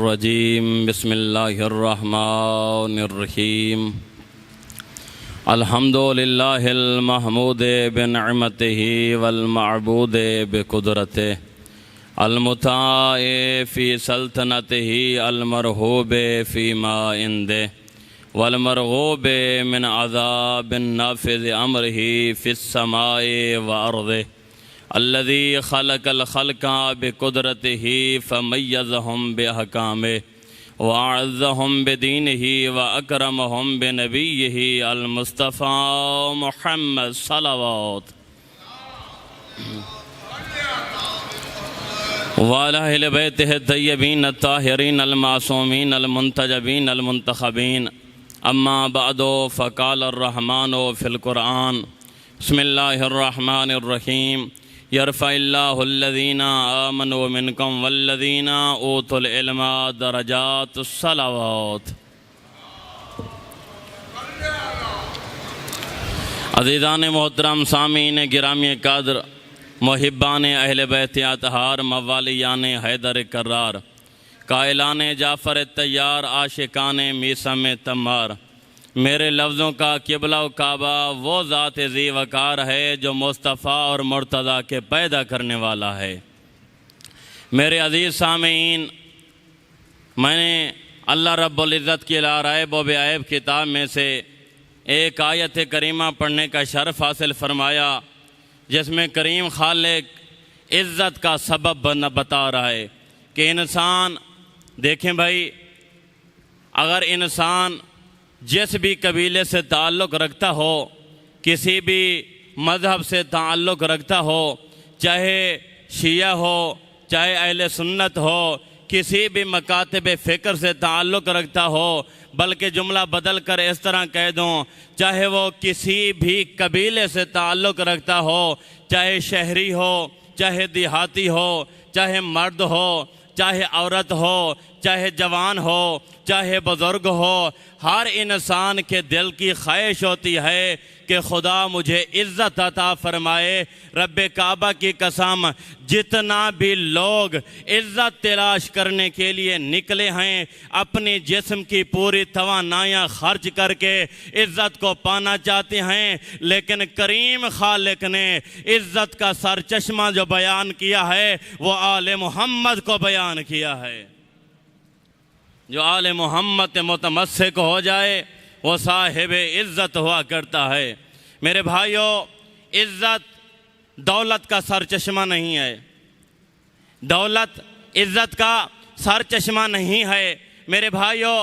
الرجیم بسم اللہ الرحمن الرحیم الحمد للہ المحمود بنعمتہ والمعبود بقدرتہ المطاع فی سلطنتہ المرغوب فیما عنده والمرغوب من عذاب نافذ امرہ فی السماء وارضہ الذي خلق الخلق بقدرته فميزهم بأحكامه وأعزهم بدينه وأكرمهم بنبيه المصطفى محمد صلوات وعلى أهل بيته الطيبين الطاهرين المعصومين المنتجبين المنتخبين أما بعد فقال الرحمن في القرآن بسم الله الرحمن الرحيم يرفع الله الذين آمنوا منكم والذين أوتوا العلم درجات الصلوات عزیزان محترم سامعین گرامی قدر محبان اہل بیت اطہار موالیان حیدر کرار قائلان جعفر طیار عاشقان میثم تمار میرے لفظوں کا قبلہ و کعبہ وہ ذات ذی وقار ہے جو مصطفیٰ اور مرتضیٰ کے پیدا کرنے والا ہے۔ میرے عزیز سامعین، میں نے اللہ رب العزت کی لا ریب و بے عیب کتاب میں سے ایک آیت کریمہ پڑھنے کا شرف حاصل فرمایا جس میں کریم خالق عزت کا سبب بتا رہا ہے کہ انسان دیکھیں بھائی، اگر انسان جس بھی قبیلے سے تعلق رکھتا ہو، کسی بھی مذہب سے تعلق رکھتا ہو، چاہے شیعہ ہو، چاہے اہل سنت ہو، کسی بھی مکاتب فکر سے تعلق رکھتا ہو، بلکہ جملہ بدل کر اس طرح کہہ دوں، چاہے وہ کسی بھی قبیلے سے تعلق رکھتا ہو، چاہے شہری ہو، چاہے دیہاتی ہو، چاہے مرد ہو، چاہے عورت ہو، چاہے جوان ہو، چاہے بزرگ ہو، ہر انسان کے دل کی خواہش ہوتی ہے کہ خدا مجھے عزت عطا فرمائے۔ رب کعبہ کی قسم، جتنا بھی لوگ عزت تلاش کرنے کے لیے نکلے ہیں، اپنی جسم کی پوری توانائیاں خرچ کر کے عزت کو پانا چاہتے ہیں، لیکن کریم خالق نے عزت کا سرچشمہ جو بیان کیا ہے وہ آل محمد کو بیان کیا ہے۔ جو آل محمد متمسک ہو جائے وہ صاحب عزت ہوا کرتا ہے۔ میرے بھائیو، عزت دولت کا سرچشمہ نہیں ہے، دولت عزت کا سرچشمہ نہیں ہے۔ میرے بھائیو،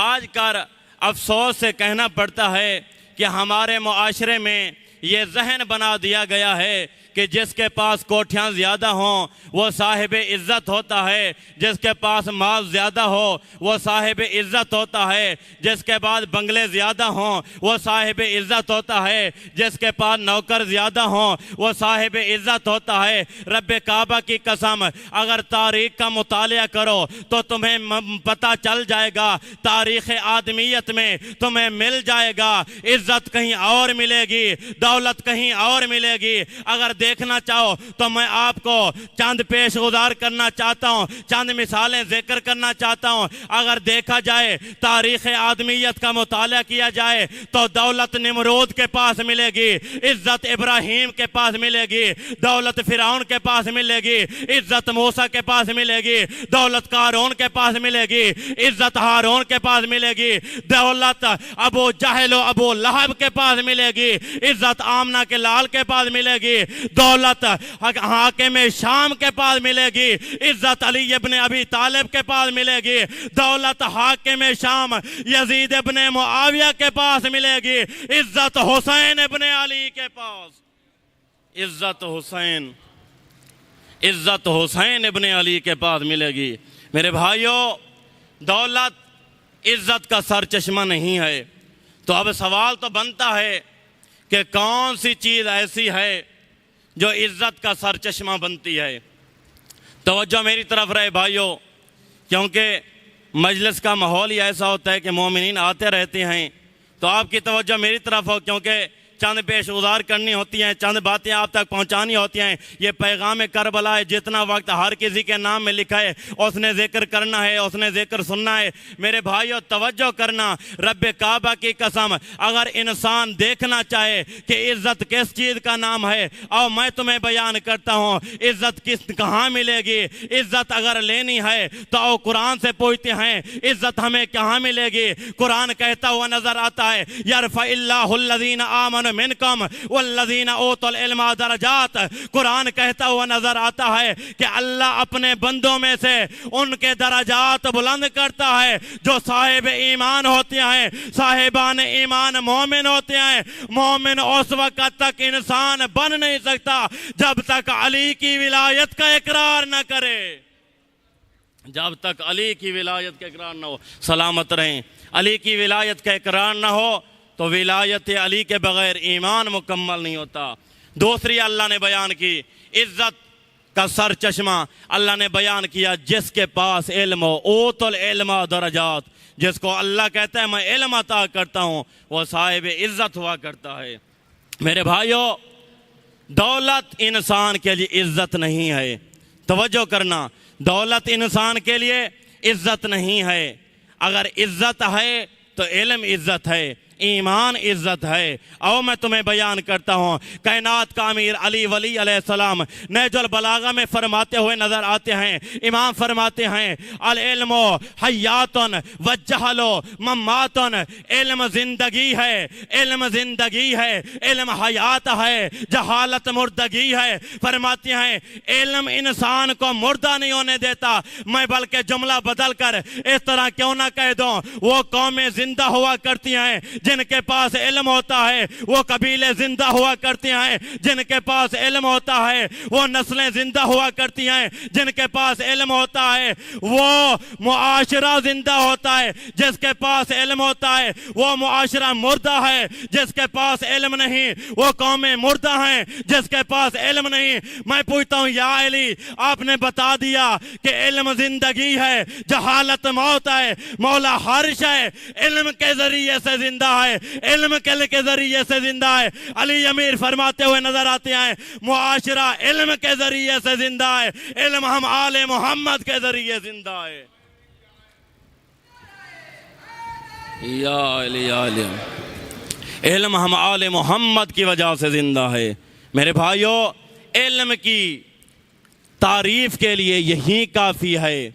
آج کل افسوس سے کہنا پڑتا ہے کہ ہمارے معاشرے میں یہ ذہن بنا دیا گیا ہے کہ جس کے پاس کوٹھیاں زیادہ ہوں وہ صاحب عزت ہوتا ہے، جس کے پاس مال زیادہ ہو وہ صاحب عزت ہوتا ہے، جس کے بعد بنگلے زیادہ ہوں وہ صاحب عزت ہوتا ہے، جس کے پاس نوکر زیادہ ہوں وہ صاحب عزت ہوتا ہے۔ رب کعبہ کی قسم، اگر تاریخ کا مطالعہ کرو تو تمہیں پتہ چل جائے گا، تاریخ آدمیت میں تمہیں مل جائے گا، عزت کہیں اور ملے گی، دولت کہیں اور ملے گی۔ اگر دیکھنا چاہو تو میں آپ کو چند پیش گزار کرنا چاہتا ہوں، چند مثالیں ذکر کرنا چاہتا ہوں۔ اگر دیکھا جائے، تاریخ آدمیت کا مطالعہ کیا جائے تو دولت نمرود کے پاس ملے گی، عزت ابراہیم کے پاس ملے گی، دولت فرعون کے پاس ملے گی، عزت موسیٰ کے پاس ملے گی، دولت قارون کے پاس ملے گی، عزت ہارون کے پاس ملے گی، دولت ابو جہل و ابو لہب کے پاس ملے گی، عزت آمنہ کے لال کے پاس ملے گی، دولت حاکم شام کے پاس ملے گی، عزت علی ابن ابی طالب کے پاس ملے گی، دولت حاکم شام یزید ابن معاویہ کے پاس ملے گی، عزت حسین ابن علی کے پاس، عزت حسین ابن علی کے پاس ملے گی۔ میرے بھائیو، دولت عزت کا سرچشمہ نہیں ہے، تو اب سوال تو بنتا ہے کہ کون سی چیز ایسی ہے جو عزت کا سرچشمہ بنتی ہے۔ توجہ میری طرف رہے بھائیو، کیونکہ مجلس کا ماحول ہی ایسا ہوتا ہے کہ مومنین آتے رہتے ہیں، تو آپ کی توجہ میری طرف ہو، کیونکہ چند پیش گزار کرنی ہوتی ہیں، چند باتیں آپ تک پہنچانی ہوتی ہیں۔ یہ پیغام کربلا ہے، جتنا وقت ہر کسی کے نام میں لکھا ہے اس نے ذکر کرنا ہے، اس نے ذکر سننا ہے۔ میرے بھائیو توجہ کرنا، رب کعبہ کی قسم اگر انسان دیکھنا چاہے کہ عزت کس چیز کا نام ہے، اور میں تمہیں بیان کرتا ہوں عزت کہاں ملے گی۔ عزت اگر لینی ہے تو آؤ قرآن سے پوچھتے ہیں عزت ہمیں کہاں ملے گی۔ قرآن کہتا ہوا نظر آتا ہے یرفع اللہ الذین آمنوا منکم والذین اوتوا العلم درجات۔ قرآن کہتا ہوا نظر آتا ہے کہ اللہ اپنے بندوں میں سے ان کے درجات بلند کرتا ہے جو صاحب ایمان ہوتے ہیں، صاحبان ایمان مومن ہوتے ہیں۔ مومن اس وقت تک انسان بن نہیں سکتا جب تک علی کی ولایت کا اقرار نہ کرے، جب تک علی کی ولایت کا اقرار نہ ہو۔ سلامت رہیں، علی کی ولایت کا اقرار نہ ہو تو ولایت علی کے بغیر ایمان مکمل نہیں ہوتا۔ دوسری اللہ نے بیان کی عزت کا سر چشمہ، اللہ نے بیان کیا جس کے پاس علم ہو، اوت العلم درجات، جس کو اللہ کہتا ہے میں علم عطا کرتا ہوں وہ صاحب عزت ہوا کرتا ہے۔ میرے بھائیو دولت انسان کے لیے عزت نہیں ہے، توجہ کرنا، دولت انسان کے لیے عزت نہیں ہے۔ اگر عزت ہے تو علم عزت ہے، ایمان عزت ہے۔ اور میں تمہیں بیان کرتا ہوں کائنات کا امیر علی ولی علیہ السلام نہج البلاغہ میں فرماتے ہوئے نظر آتے ہیں، امام فرماتے ہیں العلم حیات والجہل ممات۔ علم زندگی ہے، علم زندگی ہے، علم حیات ہے، جہالت مردگی ہے۔ فرماتے ہیں علم انسان کو مردہ نہیں ہونے دیتا، میں بلکہ جملہ بدل کر اس طرح کیوں نہ کہہ دوں وہ قومیں زندہ ہوا کرتی ہیں جن کے پاس علم ہوتا ہے، وہ قبیلے زندہ ہوا کرتے ہیں جن کے پاس علم ہوتا ہے، وہ نسلیں زندہ ہوا کرتی ہیں جن کے پاس علم ہوتا ہے، وہ معاشرہ زندہ ہوتا ہے جس کے پاس علم ہوتا ہے، وہ معاشرہ مردہ ہے جس کے پاس علم نہیں، وہ قومیں مردہ ہیں جس کے پاس علم نہیں۔ میں پوچھتا ہوں یا علی آپ نے بتا دیا کہ علم زندگی ہے، جہالت موت ہے، مولا ہر شے علم کے ذریعے سے زندہ ہے، علم کے ذریعے سے زندہ ہے۔ علی امیر فرماتے ہوئے نظر آتے ہیں معاشرہ علم کے ذریعے سے زندہ ہے، علم ہم آل محمد کے ذریعے زندہ ہے۔ یا علی علم ہم آل محمد کی وجہ سے زندہ ہے۔ میرے بھائیو علم کی تعریف کے لیے یہی کافی ہے،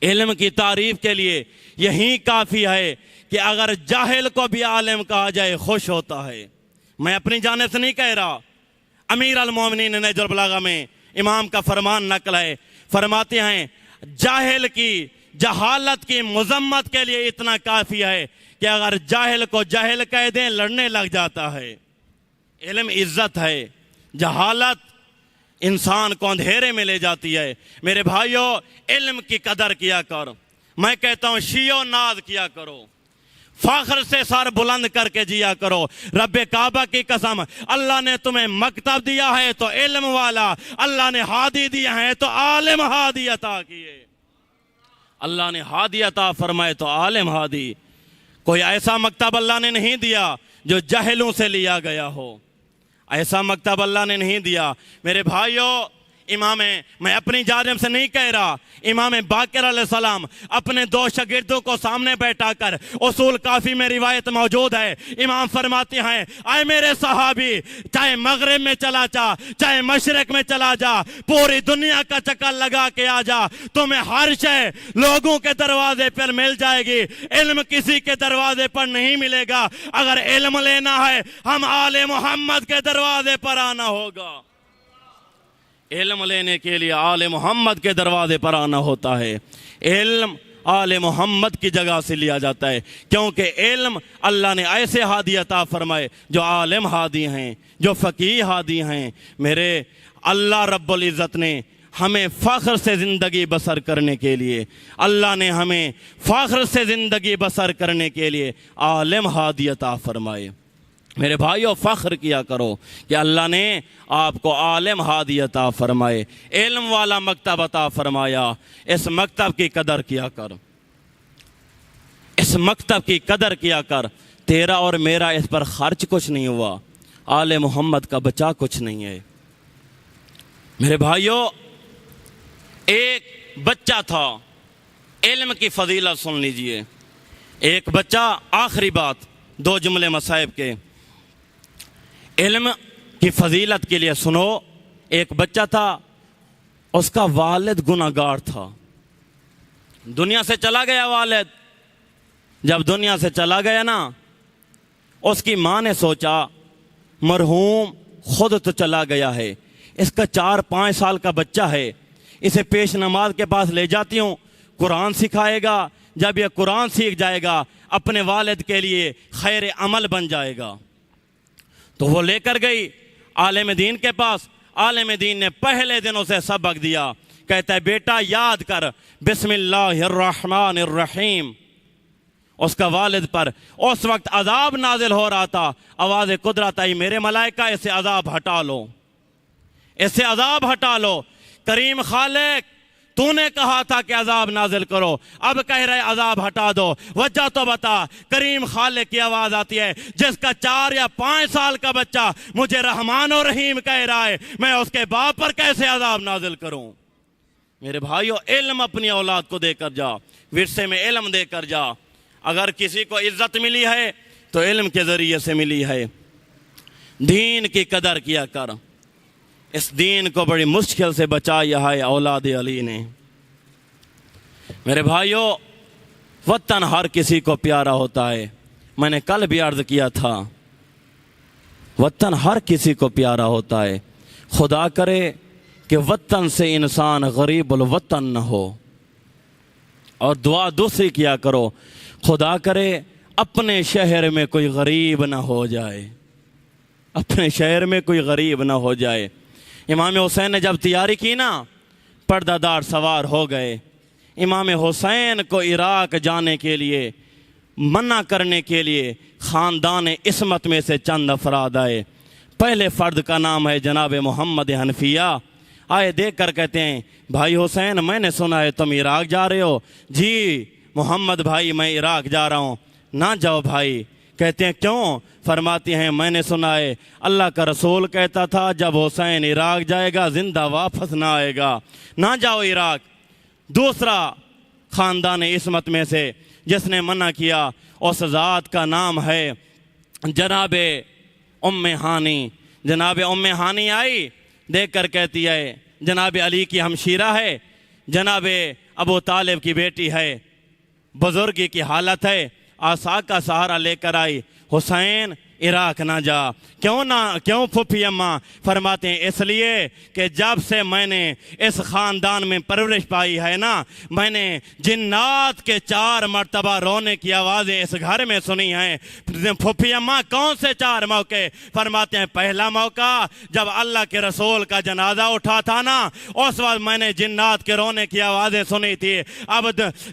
علم کی تعریف کے لیے یہی کافی ہے کہ اگر جاہل کو بھی عالم کہا جائے خوش ہوتا ہے۔ میں اپنی جانب سے نہیں کہہ رہا، امیر المومنین نہج البلاغہ میں امام کا فرمان نقل ہے، فرماتے ہیں جاہل کی جہالت کی مذمت کے لیے اتنا کافی ہے کہ اگر جاہل کو جاہل کہہ دیں لڑنے لگ جاتا ہے۔ علم عزت ہے، جہالت انسان کو اندھیرے میں لے جاتی ہے۔ میرے بھائیو علم کی قدر کیا کرو، میں کہتا ہوں شیو ناز کیا کرو، فخر سے سر بلند کر کے جیا کرو۔ رب کعبہ کی قسم اللہ نے تمہیں مکتب دیا ہے تو علم والا، اللہ نے ہادی دیا ہے تو عالم ہادی عطا کیے، اللہ نے ہادی عطا فرمائے تو عالم ہادی۔ کوئی ایسا مکتب اللہ نے نہیں دیا جو جہلوں سے لیا گیا ہو، ایسا مکتب اللہ نے نہیں دیا۔ میرے بھائیو امام میں اپنی جانب سے نہیں کہہ رہا، امام باقر علیہ السلام اپنے دو شاگردوں کو سامنے بیٹھا کر، اصول کافی میں روایت موجود ہے، امام فرماتے ہیں اے میرے صحابی چاہے مغرب میں چلا جا چاہے مشرق میں چلا جا، پوری دنیا کا چکر لگا کے آ جا، تمہیں ہر شے لوگوں کے دروازے پر مل جائے گی، علم کسی کے دروازے پر نہیں ملے گا۔ اگر علم لینا ہے ہم آل محمد کے دروازے پر آنا ہوگا، علم لینے کے لیے آل محمد کے دروازے پر آنا ہوتا ہے۔ علم آل محمد کی جگہ سے لیا جاتا ہے، کیونکہ علم اللہ نے ایسے ہادی عطا فرمائے جو عالم ہادی ہیں، جو فقیہ ہادی ہیں۔ میرے اللہ رب العزت نے ہمیں فخر سے زندگی بسر کرنے کے لیے، اللہ نے ہمیں فخر سے زندگی بسر کرنے کے لیے عالم ہادی عطا فرمائے۔ میرے بھائیو فخر کیا کرو کہ اللہ نے آپ کو عالم ہادی عطا فرمائے، علم والا مکتب عطا فرمایا۔ اس مکتب کی قدر کیا کر، اس مکتب کی قدر کیا کر۔ تیرا اور میرا اس پر خرچ کچھ نہیں ہوا، آل محمد کا بچا کچھ نہیں ہے۔ میرے بھائیوں، ایک بچہ تھا، علم کی فضیلت سن لیجئے۔ ایک بچہ، آخری بات 2 جملے مصائب کے، علم کی فضیلت کے لیے سنو۔ ایک بچہ تھا، اس کا والد گناہ گار تھا، دنیا سے چلا گیا والد۔ جب دنیا سے چلا گیا نا، اس کی ماں نے سوچا مرحوم خود تو چلا گیا ہے، اس کا 4-5 سال کا بچہ ہے، اسے پیش نماز کے پاس لے جاتی ہوں، قرآن سکھائے گا، جب یہ قرآن سیکھ جائے گا اپنے والد کے لیے خیر عمل بن جائے گا۔ تو وہ لے کر گئی عالم دین کے پاس۔ عالم دین نے پہلے دن اسے سبق دیا، کہتا ہے بیٹا یاد کر بسم اللہ الرحمن الرحیم۔ اس کا والد پر اس وقت عذاب نازل ہو رہا تھا، آواز قدرت آئی، میرے ملائکہ اسے عذاب ہٹا لو، اسے عذاب ہٹا لو۔ کریم خالق، تو نے کہا تھا کہ عذاب نازل کرو، اب کہہ رہے عذاب ہٹا دو، وجہ تو بتا۔ کریم خالق کی آواز آتی ہے، جس کا 4 یا 5 سال کا بچہ مجھے رحمان و رحیم کہہ رہا ہے، میں اس کے باپ پر کیسے عذاب نازل کروں؟ میرے بھائیو، علم اپنی اولاد کو دے کر جا، ورثے میں علم دے کر جا۔ اگر کسی کو عزت ملی ہے تو علم کے ذریعے سے ملی ہے۔ دین کی قدر کیا کر، اس دین کو بڑی مشکل سے بچایا ہے اولاد علی نے۔ میرے بھائیو، وطن ہر کسی کو پیارا ہوتا ہے، میں نے کل بھی عرض کیا تھا، وطن ہر کسی کو پیارا ہوتا ہے۔ خدا کرے کہ وطن سے انسان غریب الوطن نہ ہو۔ اور دعا دوسری کیا کرو، خدا کرے اپنے شہر میں کوئی غریب نہ ہو جائے، اپنے شہر میں کوئی غریب نہ ہو جائے۔ امام حسین نے جب تیاری کی نا، پردہ دار سوار ہو گئے۔ امام حسین کو عراق جانے کے لیے منع کرنے کے لیے خاندان عصمت میں سے چند افراد آئے۔ پہلے فرد کا نام ہے جناب محمد حنفیہ۔ آئے دیکھ کر کہتے ہیں، بھائی حسین میں نے سنا ہے تم عراق جا رہے ہو۔ جی محمد بھائی، میں عراق جا رہا ہوں۔ نہ جاؤ بھائی۔ کہتے ہیں کیوں؟ فرماتے ہیں میں نے سنا ہے اللہ کا رسول کہتا تھا جب حسین عراق جائے گا زندہ واپس نہ آئے گا، نہ جاؤ عراق۔ دوسرا خاندان عصمت میں سے جس نے منع کیا، اس ذات کا نام ہے جناب ام ہانی۔ جناب ام ہانی آئی، دیکھ کر کہتی ہے جناب علی کی ہمشیرہ ہے، جناب ابو طالب کی بیٹی ہے، بزرگی کی حالت ہے، عصا کا سہارا لے کر آئی۔ حسین عراق نہ جا۔ کیوں پھوپھی اماں؟ فرماتے ہیں اس لیے کہ جب سے میں نے اس خاندان میں پرورش پائی ہے نا، میں نے جنات کے 4 مرتبہ رونے کی آوازیں اس گھر میں سنی ہیں۔ پھوپھی اماں کون سے 4 موقع؟ فرماتے ہیں پہلا موقع جب اللہ کے رسول کا جنازہ اٹھا تھا نا، اس وقت میں نے جنات کے رونے کی آوازیں سنی تھی۔ اب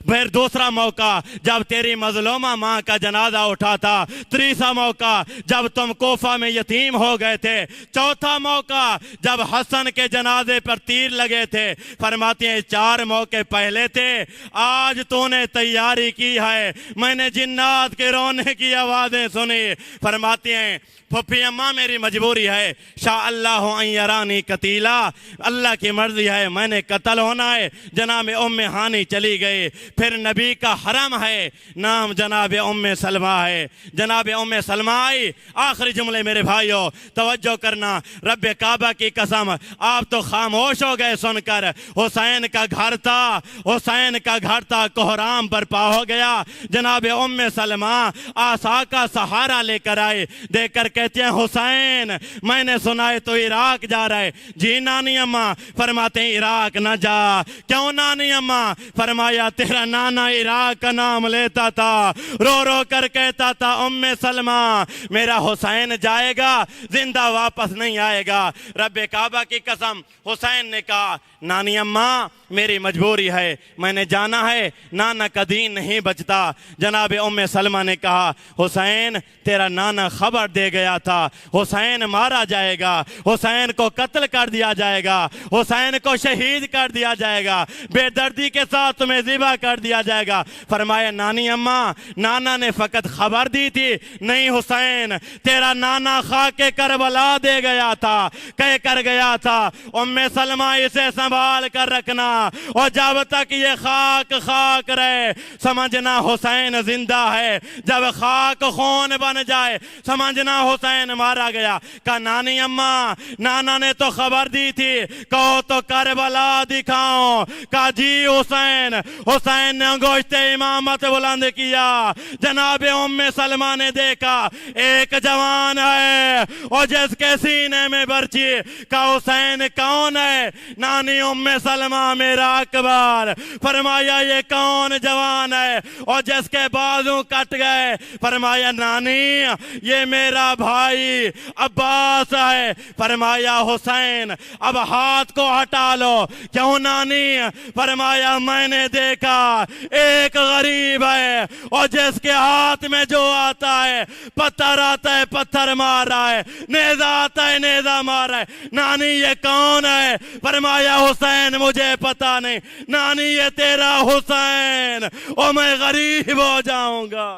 پھر دوسرا موقع جب تیری مظلومہ ماں کا جنازہ اٹھا تھا۔ تیسرا موقع جب تم کوفہ میں یتیم ہو گئے تھے۔ چوتھا موقع جب حسن کے جنازے پر تیر لگے تھے۔ فرماتے ہیں 4 موقع پہلے تھے، آج تو نے تیاری کی ہے، میں نے جنات کے رونے کی آوازیں سنی۔ فرماتے ہیں پھپھی اماں میری مجبوری ہے، شاء اللہ ان یرانی قتیلا، اللہ کی مرضی ہے میں نے قتل ہونا ہے۔ جناب ام ہانی چلی گئی۔ پھر نبی کا حرم ہے، نام جناب ام سلمہ ہے۔ جناب ام سلمہ آئی۔ آخری جملے میرے بھائیوں توجہ کرنا، رب کعبہ کی قسم آپ تو خاموش ہو گئے سن کر۔ حسین کا گھر تھا، حسین کا گھر تھا، کوہرام برپا ہو گیا۔ جناب ام سلمہ عصا کا سہارا لے کر آئے، دیکھ کر کہتے ہیں حسین میں نے سنا ہے تو عراق جا رہا ہے۔ جی نانی اماں۔ فرماتے ہیں عراق نہ جا۔ کیوں نانی اماں؟ فرمایا تیرا نانا عراق کا نام لیتا تھا، رو رو کر کہتا تھا ام سلمہ میرا حسین جائے گا زندہ واپس نہیں آئے گا۔ رب کعبہ کی قسم حسین نے کہا نانی اماں میری مجبوری ہے، میں نے جانا ہے، نانا کا دین نہیں بچتا۔ جناب ام سلمہ نے کہا حسین تیرا نانا خبر دے گیا تھا، حسین مارا جائے گا، حسین کو قتل کر دیا جائے گا، حسین کو شہید کر دیا جائے گا، بے دردی کے ساتھ تمہیں ذبح کر دیا جائے گا۔ فرمایا نانی اماں نانا نے فقط خبر دی تھی، نہیں حسین تیرا نانا خاک کربلا دے گیا تھا، کہہ کر گیا تھا ام سلمہ اسے سنبھال کر رکھنا، اور جب تک یہ خاک خاک رہے سمجھنا حسین زندہ ہے، جب خاک خون بن جائے سمجھنا حسین مارا گیا۔ کہا نانی اماں نانا نے تو خبر دی تھی، کہو تو کربلا دکھاؤ۔ کہا جی حسین۔ حسین نے انگشت امامت بلند کیا، جناب ام سلمہ نے دیکھا ایک جوان ہے اور جس کے سینے میں برچی۔ کہا حسین کون ہے؟ نانی ام سلمہ میرا اکبر۔ فرمایا یہ کون جوان ہے اور جس کے بازو کٹ گئے؟ فرمایا نانی یہ میرا بھائی عباس ہے۔ فرمایا حسین اب ہاتھ کو ہٹا لو۔ کیوں نانی؟ فرمایا میں نے دیکھا ایک غریب ہے اور جس کے ہاتھ میں جو آتا ہے پتھر آتا ہے پتھر مار رہا ہے، نیزہ آتا ہے نیزہ مار رہا ہے۔ نانی یہ کون ہے؟ فرمایا حسین مجھے پتا نہیں۔ نانی یہ تیرا حسین اور میں غریب ہو جاؤں گا۔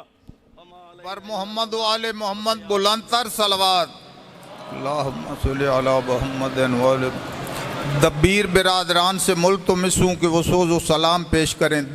پر محمد و آل محمد بلند تر صلوات۔ اللہم صلی علی محمد و آل۔ دبیر برادران سے ملتمس ہوں کہ وہ سوز و سلام پیش کریں۔